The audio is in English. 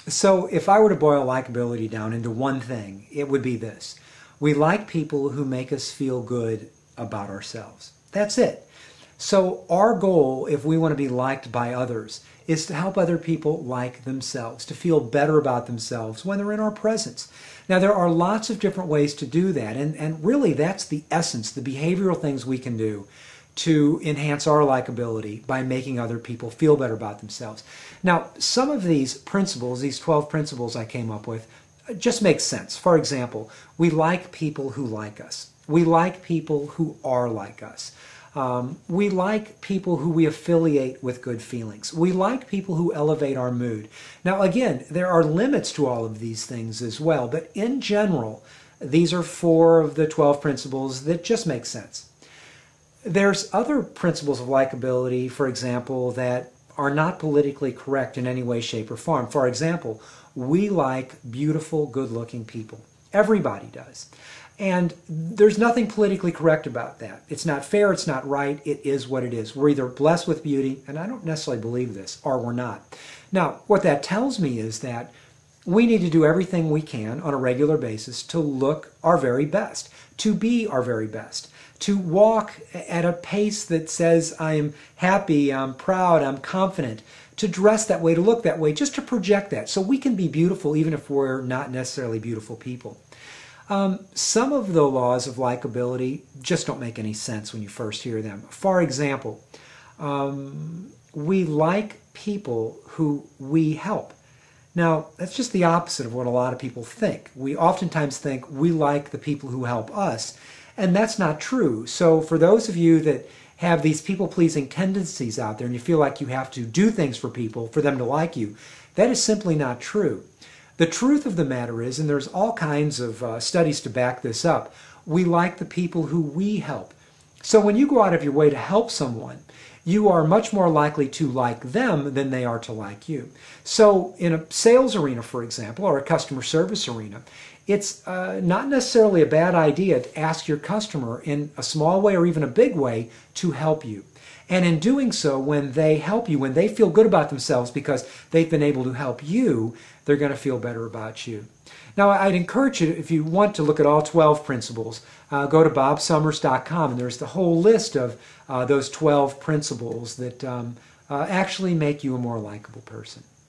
So if I were to boil likability down into one thing, it would be this. We like people who make us feel good about ourselves. That's it. So our goal, if we want to be liked by others, is to help other people like themselves, to feel better about themselves when they're in our presence. Now, there are lots of different ways to do that, and really that's the essence, the behavioral things we can do to enhance our likability by making other people feel better about themselves. Now, some of these principles, these 12 principles I came up with, just make sense. For example, we like people who like us. We like people who are like us. We like people who we affiliate with good feelings. We like people who elevate our mood. Now, again, there are limits to all of these things as well, but in general, these are 4 of the 12 principles that just make sense. There's other principles of likability, for example, that are not politically correct in any way, shape, or form. For example, we like beautiful, good-looking people. Everybody does. And there's nothing politically correct about that. It's not fair, it's not right, it is what it is. We're either blessed with beauty, and I don't necessarily believe this, or we're not. Now, what that tells me is that we need to do everything we can on a regular basis to look our very best, to be our very best, to walk at a pace that says I'm happy, I'm proud, I'm confident, to dress that way, to look that way, just to project that so we can be beautiful even if we're not necessarily beautiful people. Some of the laws of likability just don't make any sense when you first hear them. For example, we like people who we help. Now, that's just the opposite of what a lot of people think. We oftentimes think we like the people who help us, and that's not true. So for those of you that have these people-pleasing tendencies out there and you feel like you have to do things for people for them to like you, that is simply not true. The truth of the matter is, and there's all kinds of studies to back this up, we like the people who we help. So when you go out of your way to help someone, you are much more likely to like them than they are to like you. So in a sales arena, for example, or a customer service arena, it's not necessarily a bad idea to ask your customer in a small way or even a big way to help you. And in doing so, when they help you, when they feel good about themselves because they've been able to help you, they're going to feel better about you. Now, I'd encourage you, if you want to look at all 12 principles, go to bobsommers.com, and there's the whole list of those 12 principles that actually make you a more likable person.